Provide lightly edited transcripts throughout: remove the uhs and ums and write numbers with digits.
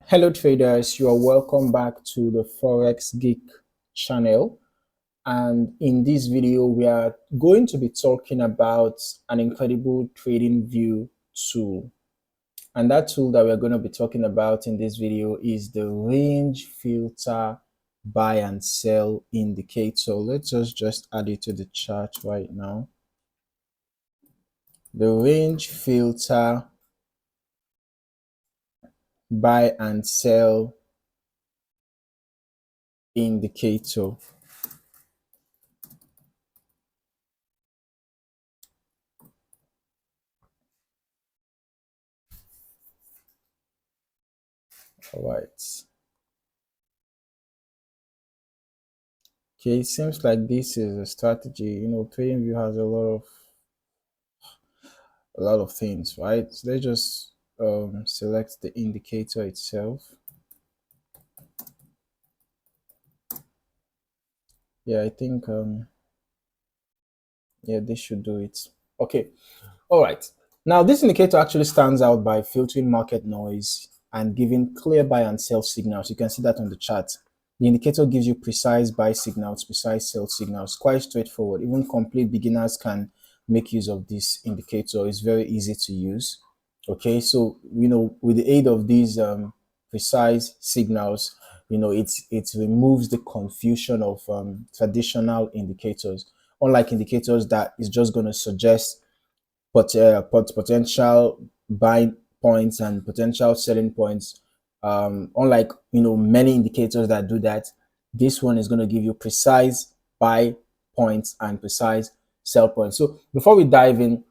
Hello traders, you are welcome back to the Forex Geek channel, and in this video we are going to be talking about an incredible TradingView tool. And that tool that we're going to be talking about in this video is the range filter buy and sell indicator. Let's just add it to the chart right now. The range filter buy and sell indicator. All right. Okay, it seems like this is a strategy. TradingView has a lot of things, right? So let's just select the indicator itself. Yeah, I think yeah, this should do it. Okay, all right. Now this indicator actually stands out by filtering market noise and giving clear buy and sell signals. You can see that on the chart. The indicator gives you precise buy signals, precise sell signals. Quite straightforward. Even complete beginners can make use of this indicator. It's very easy to use. Okay, so with the aid of these precise signals, it removes the confusion of traditional indicators. Unlike indicators that is just going to suggest potential buying points and potential selling points. Unlike many indicators that do that, this one is going to give you precise buy points and precise sell points. So before we dive in,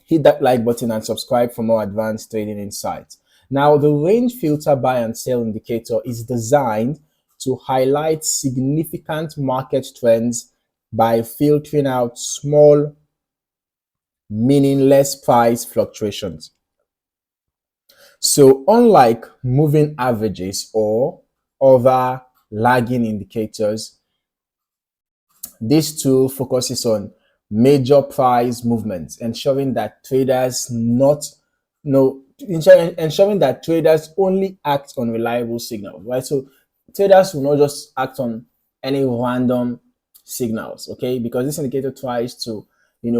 hit that like button and subscribe for more advanced trading insights. Now, the range filter buy and sell indicator is designed to highlight significant market trends by filtering out small, meaningless price fluctuations. So unlike moving averages or other lagging indicators, this tool focuses on major price movements, ensuring that traders ensuring that traders only act on reliable signals, right? So traders will not just act on any random signals, okay? Because this indicator tries to,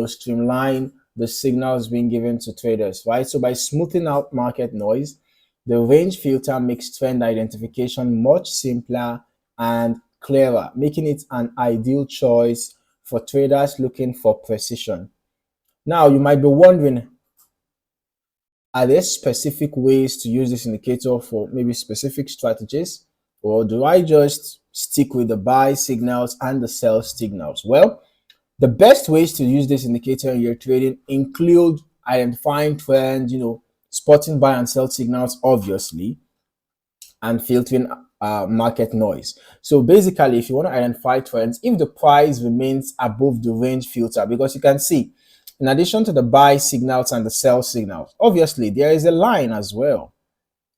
streamline the signals being given to traders, right? So by smoothing out market noise, the range filter makes trend identification much simpler and clearer, making it an ideal choice for traders looking for precision. Now, you might be wondering, are there specific ways to use this indicator for maybe specific strategies? Or do I just stick with the buy signals and the sell signals? Well, the best ways to use this indicator in your trading include identifying trends, spotting buy and sell signals, obviously, and filtering market noise. So basically, if you want to identify trends, if the price remains above the range filter, because you can see, in addition to the buy signals and the sell signals, obviously there is a line as well,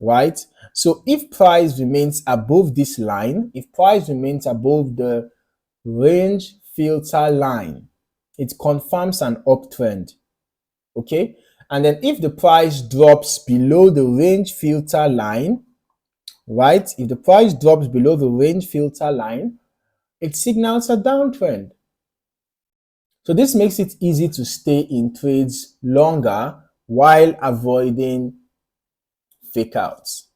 right? So if price remains above this line, if price remains above the range filter line, it confirms an uptrend, okay? And then if the price drops below the range filter line, right? If the price drops below the range filter line, it signals a downtrend. So this makes it easy to stay in trades longer while avoiding fake outs.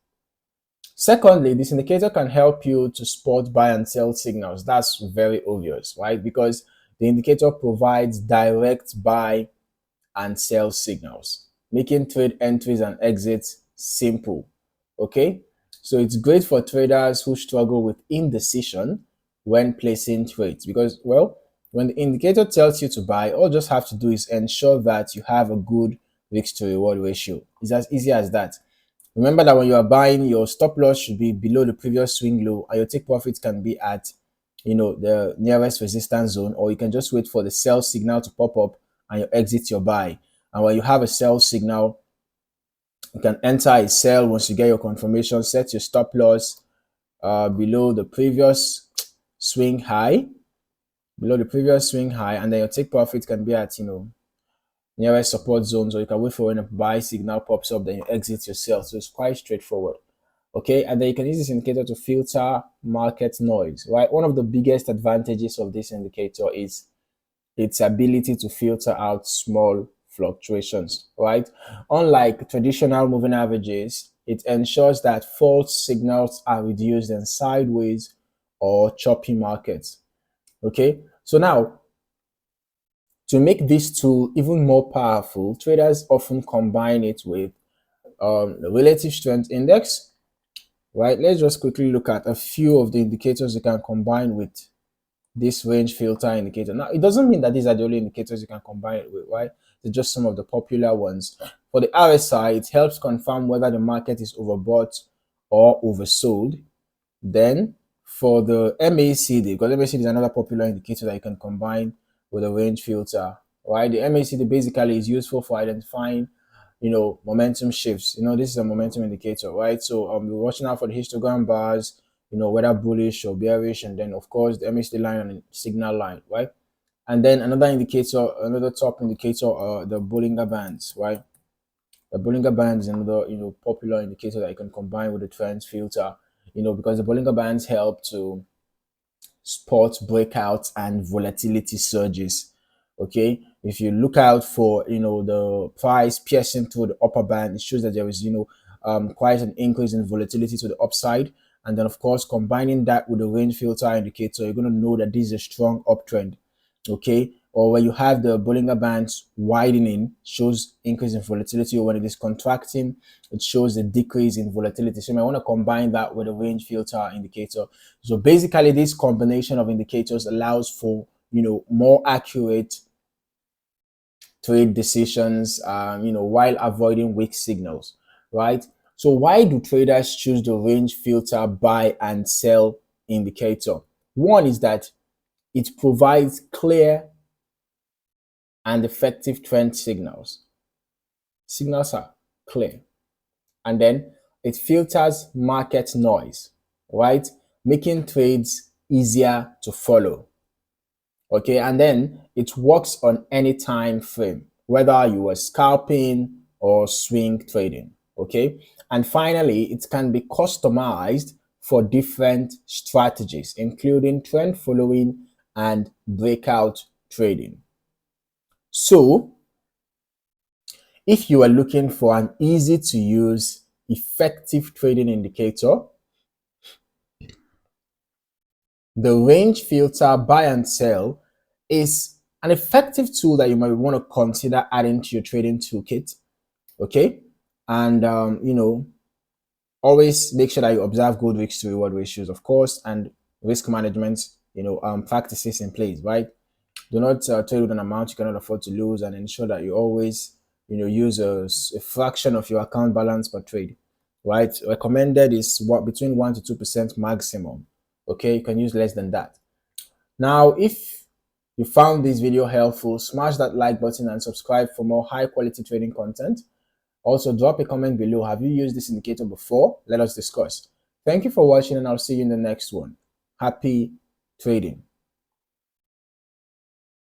Secondly, this indicator can help you to spot buy and sell signals. That's very obvious, right? Because the indicator provides direct buy and sell signals, making trade entries and exits simple, okay? So it's great for traders who struggle with indecision when placing trades because, well, when the indicator tells you to buy, all you just have to do is ensure that you have a good risk to reward ratio. It's as easy as that. Remember that when you are buying, your stop loss should be below the previous swing low and your take profit can be at the nearest resistance zone, or you can just wait for the sell signal to pop up and you exit your buy. And when you have a sell signal, you can enter a sell once you get your confirmation. Set your stop loss below the previous swing high, and then your take profit can be at nearest support zones, or you can wait for when a buy signal pops up, then you exit your sell. So it's quite straightforward. Okay, and then you can use this indicator to filter market noise, right? One of the biggest advantages of this indicator is its ability to filter out small fluctuations, right? Unlike traditional moving averages, it ensures that false signals are reduced in sideways or choppy markets. Okay, so now to make this tool even more powerful, traders often combine it with the relative strength index, right? Let's just quickly look at a few of the indicators you can combine with this range filter indicator. Now, it doesn't mean that these are the only indicators you can combine it with, right? They're just some of the popular ones. For the RSI, it helps confirm whether the market is overbought or oversold. Then for the MACD, because MACD is another popular indicator that you can combine with a range filter, right? The MACD basically is useful for identifying, momentum shifts. This is a momentum indicator, right? So we're watching out for the histogram bars, whether bullish or bearish, and then of course the MACD line and the signal line, right? And then another indicator, another top indicator, are the Bollinger Bands, right? The Bollinger Band is another, popular indicator that you can combine with the trends filter, because the Bollinger Bands help to spot breakouts and volatility surges. Okay, if you look out for the price piercing through the upper band, it shows that there is quite an increase in volatility to the upside. And then of course combining that with the range filter indicator, you're going to know that this is a strong uptrend. Okay, or when you have the Bollinger Bands widening, shows increase in volatility, or when it is contracting, it shows a decrease in volatility. So you might want to combine that with a range filter indicator. So basically this combination of indicators allows for more accurate trade decisions, while avoiding weak signals, right? So why do traders choose the range filter buy and sell indicator? One is that it provides clear and effective trend signals. Signals are clear. And then it filters market noise, right? Making trades easier to follow. Okay, and then it works on any time frame, whether you are scalping or swing trading. Okay, and finally, it can be customized for different strategies, including trend following and breakout trading. So, if you are looking for an easy to use, effective trading indicator, the range filter buy and sell is an effective tool that you might want to consider adding to your trading toolkit. Okay, and always make sure that you observe good risk to reward ratios, of course, and risk management practices in place, right? Do not trade with an amount you cannot afford to lose, and ensure that you always use a fraction of your account balance per trade, right? Recommended is between 1 to 2% maximum. Okay, you can use less than that. Now, if you found this video helpful, smash that like button and subscribe for more high quality trading content. Also, drop a comment below. Have you used this indicator before? Let us discuss. Thank you for watching, and I'll see you in the next one. Happy trading.